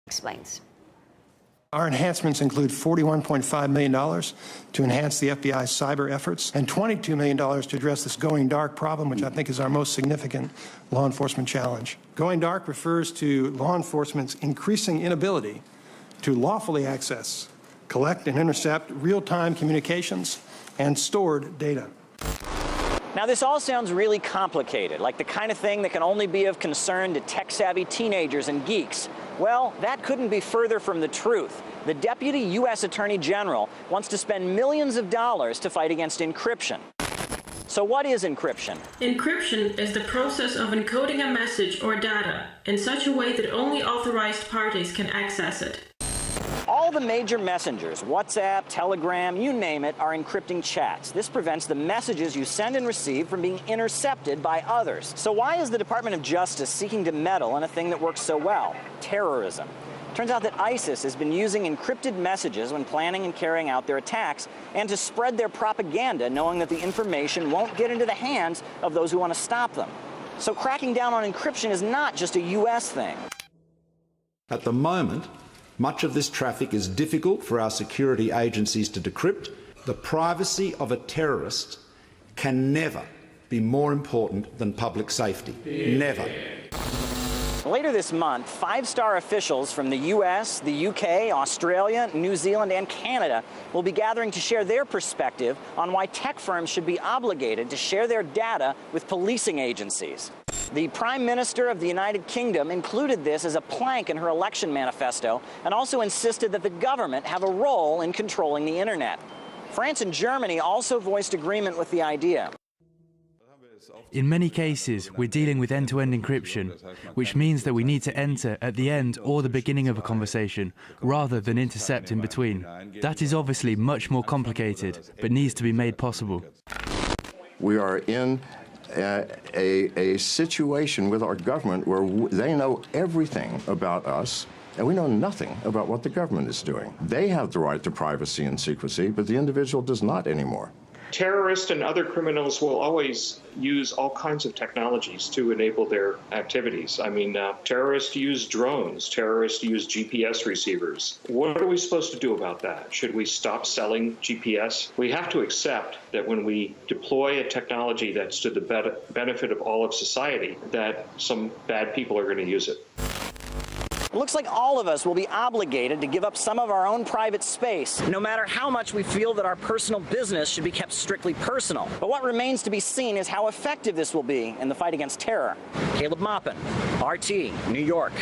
Explains. Our enhancements include $41.5 million to enhance the FBI's cyber efforts and $22 million to address this going dark problem, which I think is our most significant law enforcement challenge. Going dark refers to law enforcement's increasing inability to lawfully access, collect, and intercept real-time communications and stored data. Now, this all sounds really complicated, like the kind of thing that can only be of concern to tech-savvy teenagers and geeks. Well, that couldn't be further from the truth. The Deputy U.S. Attorney General wants to spend millions of dollars to fight against encryption. So what is encryption? Encryption is the process of encoding a message or data in such a way that only authorized parties can access it. All the major messengers, WhatsApp, Telegram, you name it, are encrypting chats. This prevents the messages you send and receive from being intercepted by others. So why is the Department of Justice seeking to meddle in a thing that works so well? Terrorism. Turns out that ISIS has been using encrypted messages when planning and carrying out their attacks, and to spread their propaganda, knowing that the information won't get into the hands of those who want to stop them. So cracking down on encryption is not just a U.S. thing. At the moment, much of this traffic is difficult for our security agencies to decrypt. The privacy of a terrorist can never be more important than public safety. Never. Later this month, five-star officials from the U.S., the UK, Australia, New Zealand, and Canada will be gathering to share their perspective on why tech firms should be obligated to share their data with policing agencies. The Prime Minister of the United Kingdom included this as a plank in her election manifesto and also insisted that the government have a role in controlling the internet. France and Germany also voiced agreement with the idea. In many cases, we're dealing with end-to-end encryption, which means that we need to enter at the end or the beginning of a conversation, rather than intercept in between. That is obviously much more complicated, but needs to be made possible. We are in a situation with our government where they know everything about us, and we know nothing about what the government is doing. They have the right to privacy and secrecy, but the individual does not anymore. Terrorists and other criminals will always use all kinds of technologies to enable their activities. I mean, terrorists use drones, terrorists use GPS receivers. What are we supposed to do about that? Should we stop selling GPS? We have to accept that when we deploy a technology that's to the benefit of all of society, that some bad people are going to use it. It looks like all of us will be obligated to give up some of our own private space, no matter how much we feel that our personal business should be kept strictly personal. But what remains to be seen is how effective this will be in the fight against terror. Caleb Maupin, RT, New York.